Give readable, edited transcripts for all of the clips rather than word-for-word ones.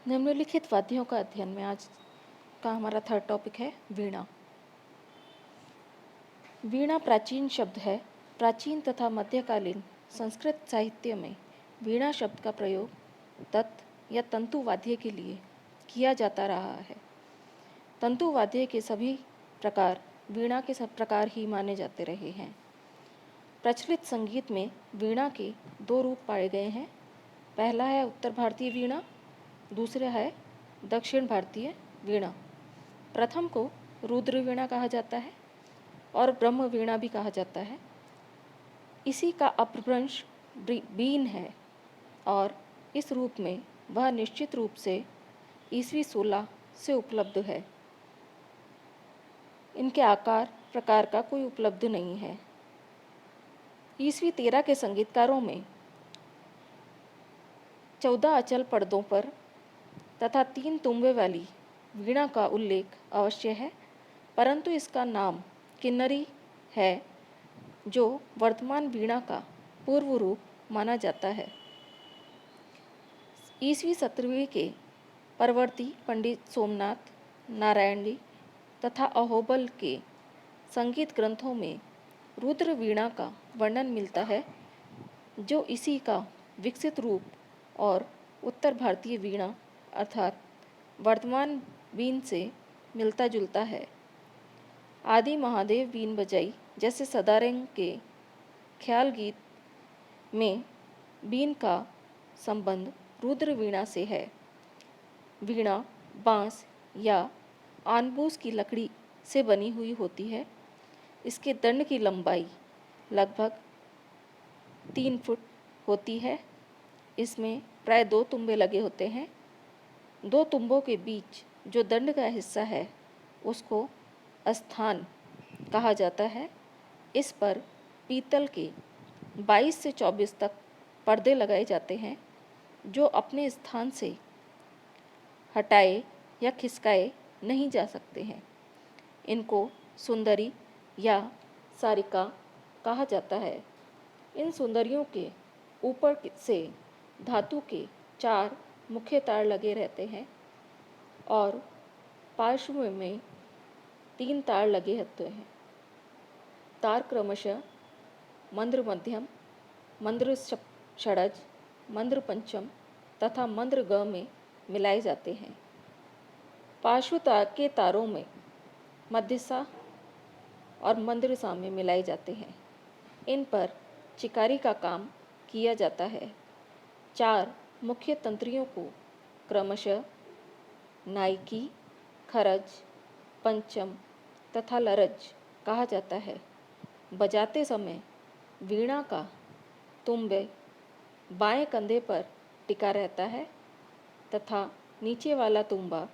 निम्नलिखित वाद्यों का अध्ययन में आज का हमारा थर्ड टॉपिक है वीणा। वीणा प्राचीन शब्द है। प्राचीन तथा मध्यकालीन संस्कृत साहित्य में वीणा शब्द का प्रयोग तत् या तंतु वाद्य के लिए किया जाता रहा है। तंतु वाद्य के सभी प्रकार वीणा के सब प्रकार ही माने जाते रहे हैं। प्रचलित संगीत में वीणा के दो रूप पाए गए हैं। पहला है उत्तर भारतीय वीणा, दूसरा है दक्षिण भारतीय वीणा। प्रथम को रुद्र वीणा कहा जाता है और ब्रह्म वीणा भी कहा जाता है। इसी का अपभ्रंश बीन है और इस रूप में वह निश्चित रूप से ईस्वी 16 से उपलब्ध है। इनके आकार प्रकार का कोई उपलब्ध नहीं है। ईस्वी 13 के संगीतकारों में 14 अचल पर्दों पर तथा 3 तुम्बे वाली वीणा का उल्लेख अवश्य है, परंतु इसका नाम किन्नरी है, जो वर्तमान वीणा का पूर्व रूप माना जाता है। ईस्वी 17वीं के परवर्ती पंडित सोमनाथ, नारायणी तथा अहोबल के संगीत ग्रंथों में रुद्र वीणा का वर्णन मिलता है, जो इसी का विकसित रूप और उत्तर भारतीय वीणा अर्थात वर्तमान बीन से मिलता जुलता है। आदि महादेव बीन बजाई जैसे सदारंग के ख्याल गीत में बीन का संबंध रुद्र वीणा से है। वीणा बांस या आनबूस की लकड़ी से बनी हुई होती है। इसके दंड की लंबाई लगभग 3 फुट होती है। इसमें प्राय 2 तुम्बे लगे होते हैं। 2 तुम्बों के बीच जो दंड का हिस्सा है उसको स्थान कहा जाता है। इस पर पीतल के 22 से 24 तक पर्दे लगाए जाते हैं, जो अपने स्थान से हटाए या खिसकाए नहीं जा सकते हैं। इनको सुंदरी या सारिका कहा जाता है। इन सुंदरियों के ऊपर से धातु के 4 मुख्य तार लगे रहते हैं और पार्श्व में 3 तार लगे होते हैं। तार क्रमशः मंद्र मध्यम, मंद्र षडज, मंद्र पंचम तथा मंद्र ग में मिलाए जाते हैं। पार्श्व के तारों में मध्यसा और मंद्र सा में मिलाए जाते हैं। इन पर चिकारी का काम किया जाता है। 4 मुख्य तंत्रियों को क्रमशः नाइकी, खरज, पंचम तथा लरज कहा जाता है। बजाते समय वीणा का तुम्बे बाएं कंधे पर टिका रहता है तथा नीचे वाला तुम्बा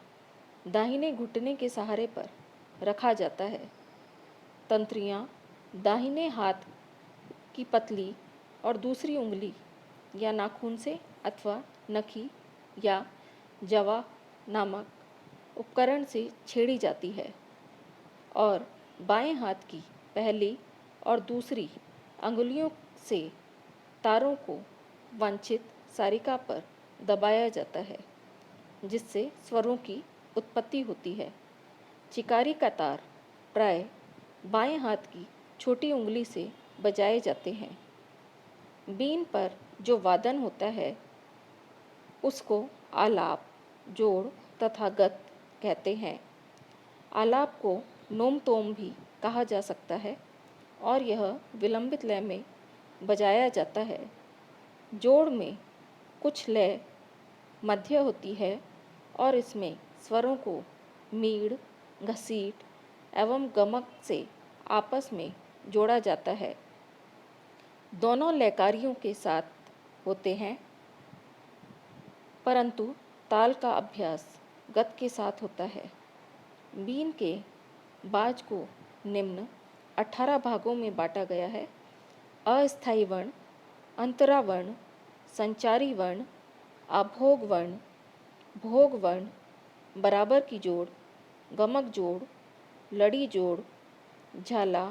दाहिने घुटने के सहारे पर रखा जाता है। तंत्रियाँ दाहिने हाथ की पतली और दूसरी उंगली या नाखून से अथवा नखी या जवा नामक उपकरण से छेड़ी जाती है और बाएं हाथ की पहली और दूसरी अंगुलियों से तारों को वांछित सारिका पर दबाया जाता है, जिससे स्वरों की उत्पत्ति होती है। चिकारी का तार प्राय बाएं हाथ की छोटी उंगली से बजाए जाते हैं। बीन पर जो वादन होता है उसको आलाप, जोड़ तथा गत कहते हैं। आलाप को नोम तोम भी कहा जा सकता है और यह विलंबित लय में बजाया जाता है। जोड़ में कुछ लय मध्य होती है और इसमें स्वरों को मीड़, घसीट एवं गमक से आपस में जोड़ा जाता है। दोनों लयकारियों के साथ होते हैं, परंतु ताल का अभ्यास गत के साथ होता है। बीन के बाज को निम्न 18 भागों में बांटा गया है। अस्थायी वर्ण, अंतरा वर्ण, संचारी वर्ण, अभोग वर्ण, भोग वर्ण, बराबर की जोड़, गमक जोड़, लड़ी जोड़, झाला,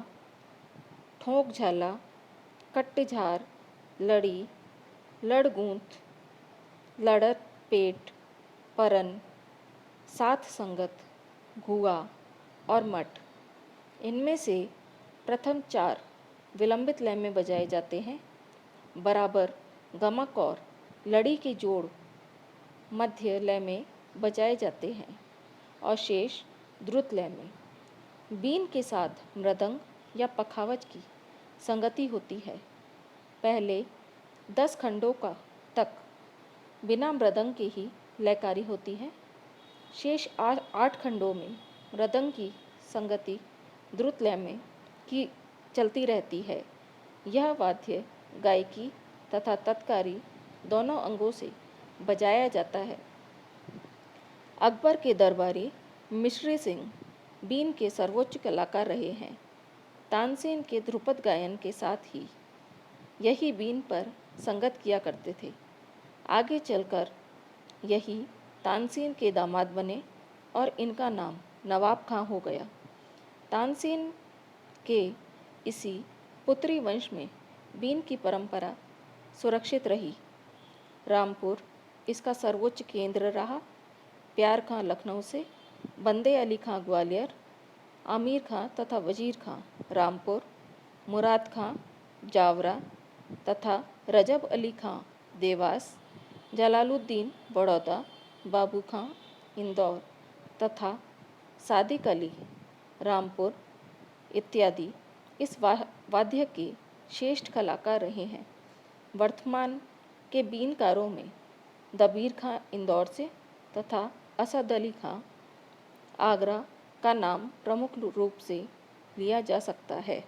ठोंक झाला, कट्टझार, लड़ी, लड़गूंथ, लड़त पेट, परन, साथ संगत, गुआ और मठ। इनमें से प्रथम 4 विलंबित लय में बजाए जाते हैं। बराबर गमक और लड़ी के जोड़ मध्य लय में बजाए जाते हैं और शेष द्रुत लय में। बीन के साथ मृदंग या पखावज की संगति होती है। पहले 10 खंडों का तक बिना मृदंग के ही लयकारी होती है। शेष 8 खंडों में मृदंग की संगति द्रुत लय में की चलती रहती है। यह वाद्य गायकी तथा तत्कारी दोनों अंगों से बजाया जाता है। अकबर के दरबारी मिश्री सिंह बीन के सर्वोच्च कलाकार रहे हैं। तानसेन के ध्रुपद गायन के साथ ही यही बीन पर संगत किया करते थे। आगे चलकर यही तानसेन के दामाद बने और इनका नाम नवाब खां हो गया। तानसेन के इसी पुत्री वंश में बीन की परंपरा सुरक्षित रही। रामपुर इसका सर्वोच्च केंद्र रहा। प्यार खां लखनऊ से, बंदे अली खां ग्वालियर, आमिर खां तथा वजीर खां रामपुर, मुराद खां जावरा तथा रजब अली खां देवास, जलालुद्दीन बड़ौदा, बाबू खां इंदौर तथा सादिक अली रामपुर इत्यादि इस वाद्य के श्रेष्ठ कलाकार रहे हैं। वर्तमान के बीनकारों में दबीर खां इंदौर से तथा असद अली खां आगरा का नाम प्रमुख रूप से लिया जा सकता है।